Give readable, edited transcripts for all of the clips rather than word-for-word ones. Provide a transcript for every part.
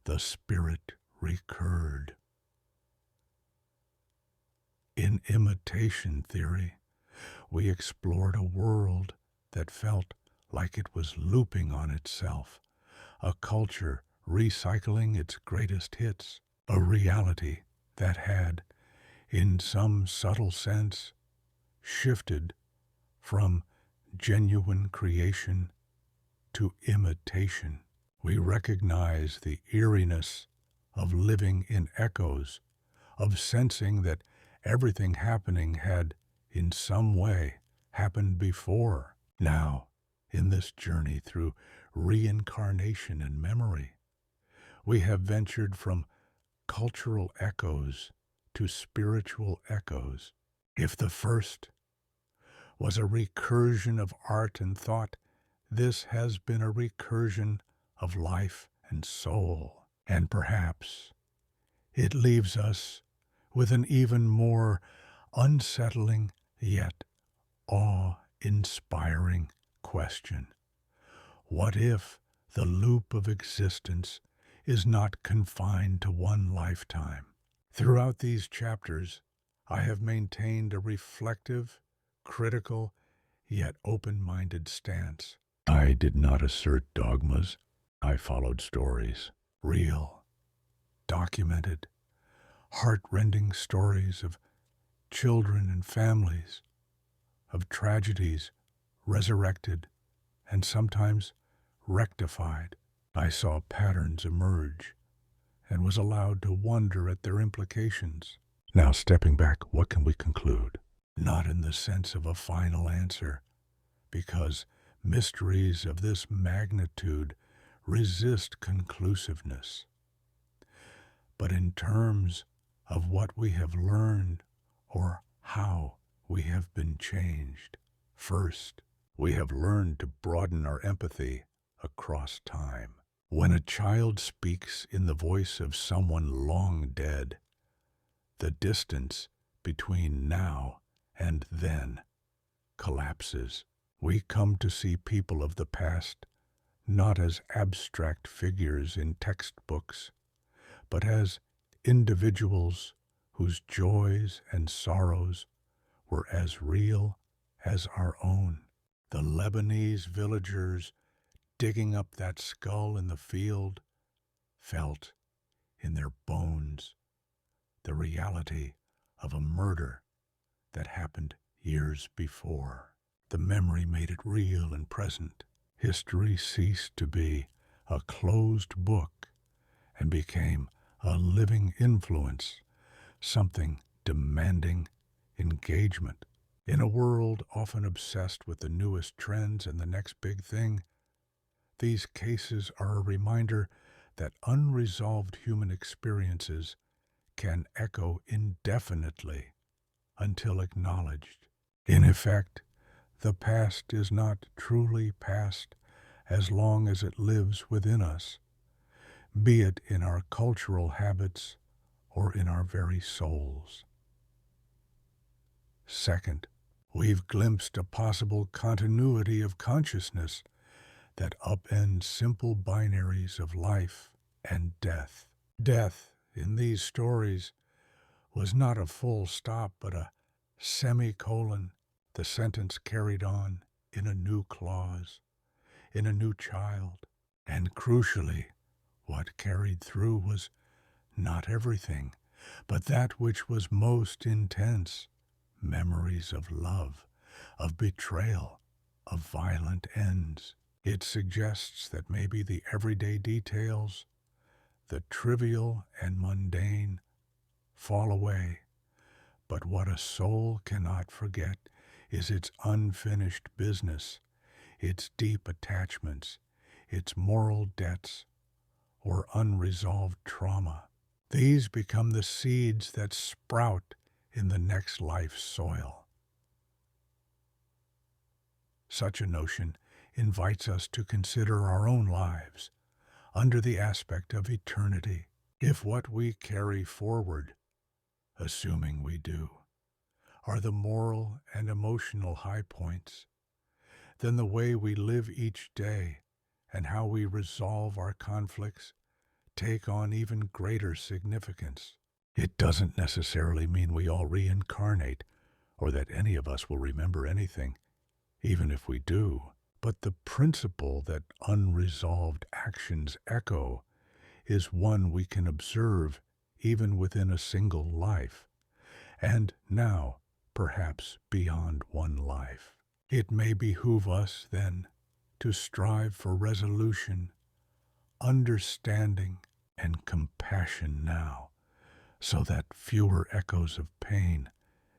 the Spirit Recurred. In imitation theory, we explored a world that felt like it was looping on itself, a culture recycling its greatest hits, a reality that had, in some subtle sense, shifted from genuine creation to imitation. We recognize the eeriness of living in echoes, of sensing that everything happening had, in some way, happened before. Now, in this journey through reincarnation and memory, we have ventured from cultural echoes to spiritual echoes. If the first was a recursion of art and thought, this has been a recursion of life and soul. And perhaps it leaves us with an even more unsettling yet awe-inspiring question. What if the loop of existence is not confined to one lifetime? Throughout these chapters, I have maintained a reflective, critical, yet open-minded stance. I did not assert dogmas. I followed stories, real, documented, heart-rending stories of children and families, of tragedies resurrected and sometimes rectified. I saw patterns emerge and was allowed to wonder at their implications. Now, stepping back, what can we conclude? Not in the sense of a final answer, because mysteries of this magnitude resist conclusiveness, but in terms of what we have learned or how we have been changed. First, we have learned to broaden our empathy across time. When a child speaks in the voice of someone long dead, the distance between now and then collapses. We come to see people of the past not as abstract figures in textbooks, but as individuals whose joys and sorrows were as real as our own. The Lebanese villagers digging up that skull in the field felt in their bones the reality of a murder that happened years before. The memory made it real and present. History ceased to be a closed book and became a living influence, something demanding engagement. In a world often obsessed with the newest trends and the next big thing, these cases are a reminder that unresolved human experiences can echo indefinitely until acknowledged. In effect, the past is not truly past as long as it lives within us, be it in our cultural habits or in our very souls. Second, we've glimpsed a possible continuity of consciousness that upends simple binaries of life and death. Death, in these stories, was not a full stop but a semicolon, the sentence carried on in a new clause, in a new child. And crucially, what carried through was not everything, but that which was most intense: memories of love, of betrayal, of violent ends. It suggests that maybe the everyday details, the trivial and mundane, fall away, but what a soul cannot forget is its unfinished business, its deep attachments, its moral debts, or unresolved trauma. These become the seeds that sprout in the next life's soil. Such a notion invites us to consider our own lives under the aspect of eternity. If what we carry forward, assuming we do, are the moral and emotional high points, then the way we live each day and how we resolve our conflicts take on even greater significance. It doesn't necessarily mean we all reincarnate, or that any of us will remember anything, even if we do. But the principle that unresolved actions echo is one we can observe even within a single life, and now perhaps beyond one life. It may behoove us, then, to strive for resolution, understanding, and compassion now, so that fewer echoes of pain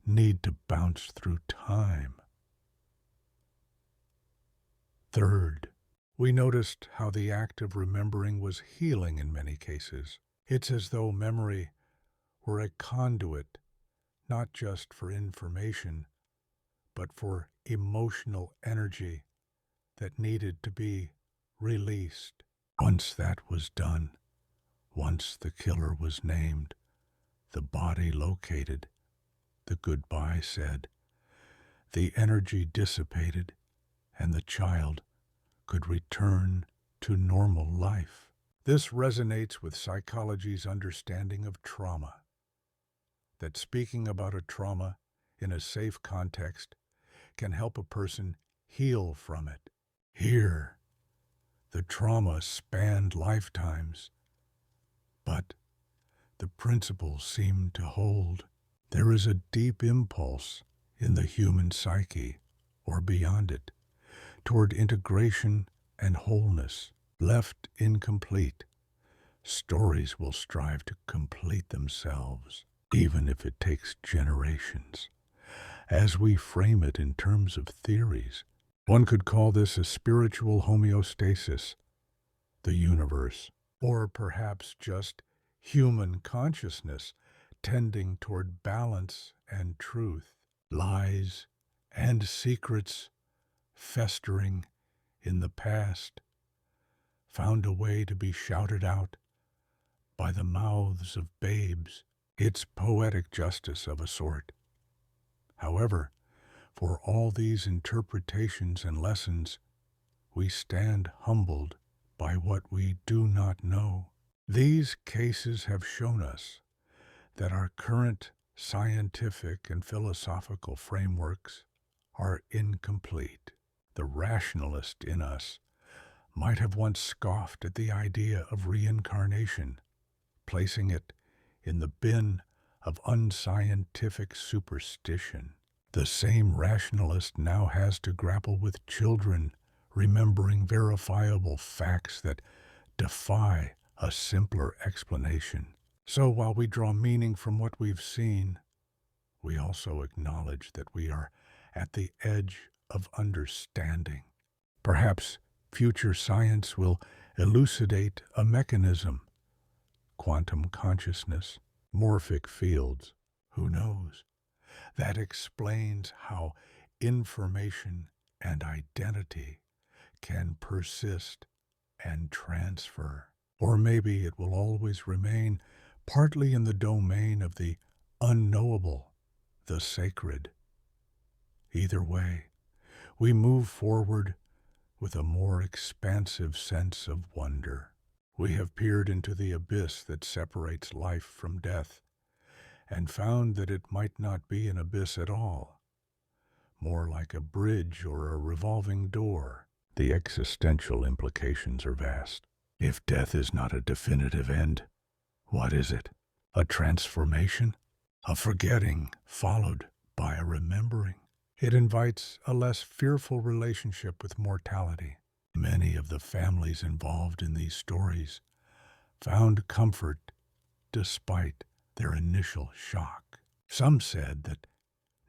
need to bounce through time. Third, we noticed how the act of remembering was healing in many cases. It's as though memory were a conduit, not just for information, but for emotional energy that needed to be released. Once that was done, once the killer was named, the body located, the goodbye said, the energy dissipated, and the child could return to normal life. This resonates with psychology's understanding of trauma, that speaking about a trauma in a safe context can help a person heal from it. Here, the trauma spanned lifetimes, but the principles seem to hold. There is a deep impulse in the human psyche, or beyond it, toward integration and wholeness. Left incomplete, stories will strive to complete themselves, even if it takes generations. As we frame it in terms of theories, one could call this a spiritual homeostasis, the universe, or perhaps just human consciousness tending toward balance and truth, lies and secrets festering in the past, found a way to be shouted out by the mouths of babes. It's poetic justice of a sort. However, for all these interpretations and lessons, we stand humbled by what we do not know. These cases have shown us that our current scientific and philosophical frameworks are incomplete. The rationalist in us might have once scoffed at the idea of reincarnation, placing it in the bin of unscientific superstition. The same rationalist now has to grapple with children remembering verifiable facts that defy a simpler explanation. So while we draw meaning from what we've seen, we also acknowledge that we are at the edge of understanding. Perhaps future science will elucidate a mechanism, quantum consciousness, morphic fields, who knows, that explains how information and identity can persist and transfer. Or maybe it will always remain partly in the domain of the unknowable, the sacred. Either way, we move forward with a more expansive sense of wonder. We have peered into the abyss that separates life from death, and found that it might not be an abyss at all, more like a bridge or a revolving door. The existential implications are vast. If death is not a definitive end, what is it? A transformation? A forgetting followed by a remembering? It invites a less fearful relationship with mortality. Many of the families involved in these stories found comfort despite their initial shock. Some said that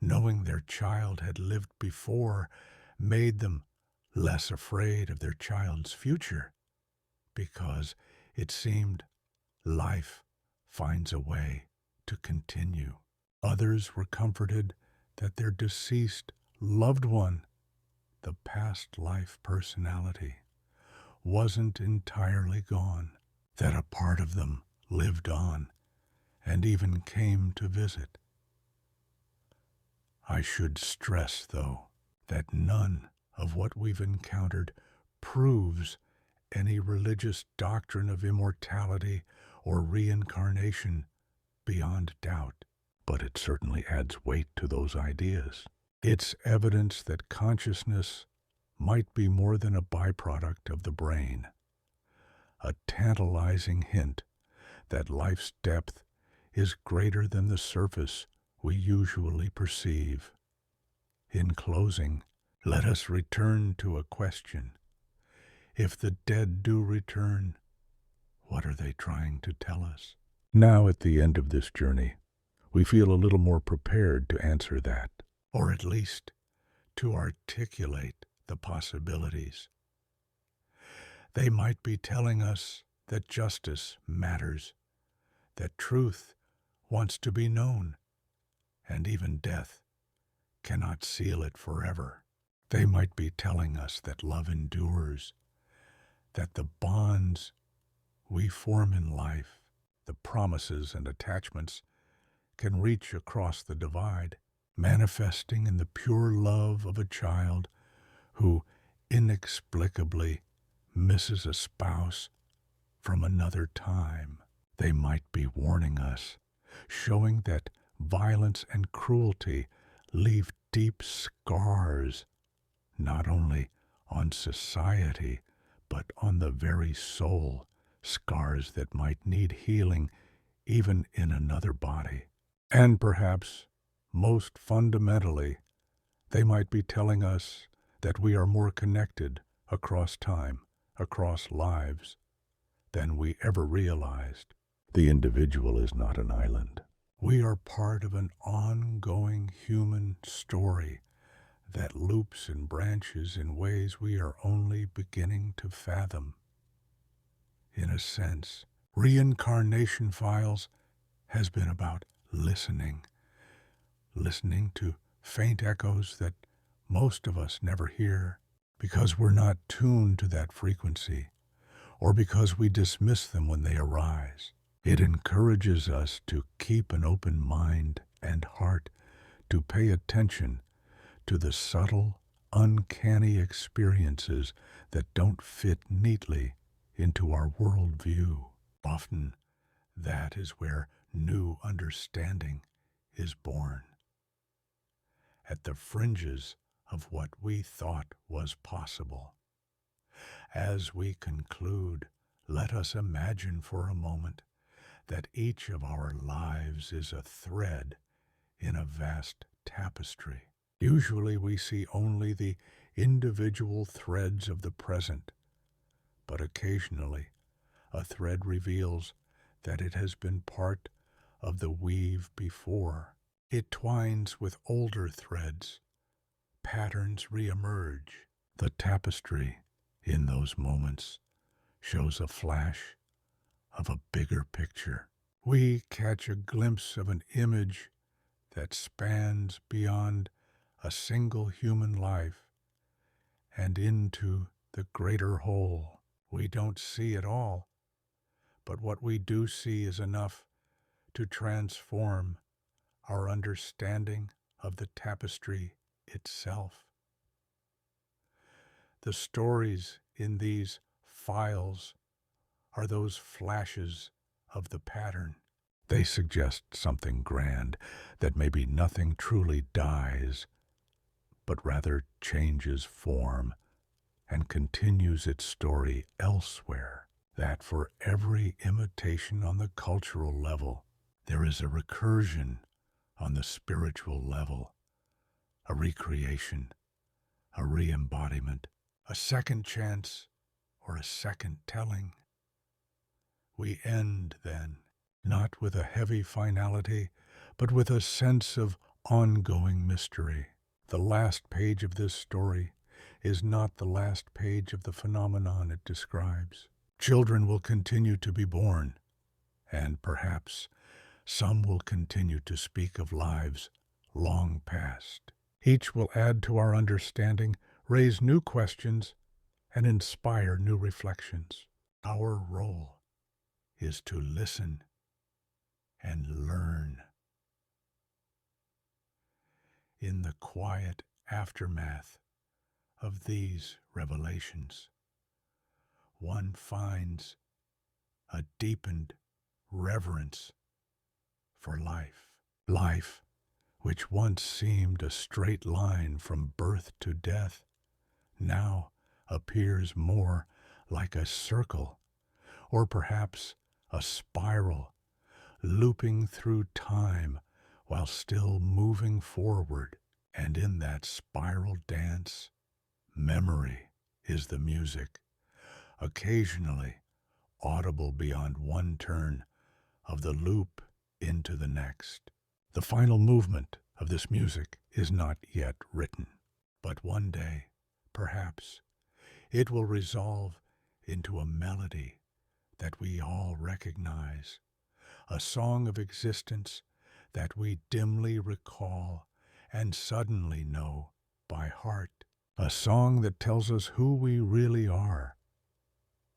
knowing their child had lived before made them less afraid of their child's future, because it seemed life finds a way to continue. Others were comforted that their deceased loved one, the past life personality, wasn't entirely gone, that a part of them lived on and even came to visit. I should stress, though, that none of what we've encountered proves any religious doctrine of immortality or reincarnation beyond doubt, but it certainly adds weight to those ideas. It's evidence that consciousness might be more than a byproduct of the brain, a tantalizing hint that life's depth is greater than the surface we usually perceive. In closing, let us return to a question. If the dead do return, what are they trying to tell us? Now, at the end of this journey, we feel a little more prepared to answer that, or at least to articulate the possibilities. They might be telling us that justice matters, that truth wants to be known, and even death cannot seal it forever. They might be telling us that love endures, that the bonds we form in life, the promises and attachments, can reach across the divide, manifesting in the pure love of a child who inexplicably misses a spouse from another time. They might be warning us, showing that violence and cruelty leave deep scars, not only on society, but on the very soul, scars that might need healing even in another body. And perhaps, most fundamentally, they might be telling us that we are more connected across time, across lives, than we ever realized. The individual is not an island. We are part of an ongoing human story that loops and branches in ways we are only beginning to fathom. In a sense, Reincarnation Files has been about listening to faint echoes that most of us never hear because we're not tuned to that frequency, or because we dismiss them when they arise. It encourages us to keep an open mind and heart, to pay attention to the subtle, uncanny experiences that don't fit neatly into our worldview. Often, that is where new understanding is born. At the fringes of what we thought was possible. As we conclude, let us imagine for a moment that each of our lives is a thread in a vast tapestry. Usually we see only the individual threads of the present, but occasionally a thread reveals that it has been part of the weave before. It twines with older threads. Patterns reemerge. The tapestry, in those moments, shows a flash of a bigger picture. We catch a glimpse of an image that spans beyond a single human life and into the greater whole. We don't see it all, but what we do see is enough to transform our understanding of the tapestry itself. The stories in these files are those flashes of the pattern. They suggest something grand, that maybe nothing truly dies, but rather changes form and continues its story elsewhere. That for every imitation on the cultural level, there is a recursion on the spiritual level, a recreation, a re-embodiment, a second chance, or a second telling. We end, then, not with a heavy finality, but with a sense of ongoing mystery. The last page of this story is not the last page of the phenomenon it describes. Children will continue to be born, and perhaps some will continue to speak of lives long past. Each will add to our understanding, raise new questions, and inspire new reflections. Our role is to listen and learn. In the quiet aftermath of these revelations, one finds a deepened reverence for life. Life, which once seemed a straight line from birth to death, now appears more like a circle, or perhaps a spiral, looping through time while still moving forward. And in that spiral dance, memory is the music, occasionally audible beyond one turn of the loop into the next. The final movement of this music is not yet written, but one day, perhaps, it will resolve into a melody that we all recognize, a song of existence that we dimly recall and suddenly know by heart, a song that tells us who we really are.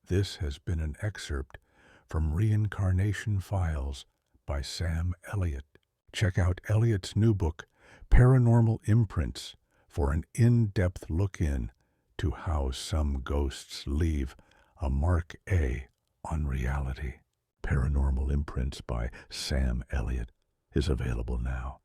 This has been an excerpt from Reincarnation Files by Sam Elliott. Check out Elliott's new book, Paranormal Imprints, for an in-depth look in to how some ghosts leave a mark on reality. Paranormal Imprints by Sam Elliott is available now.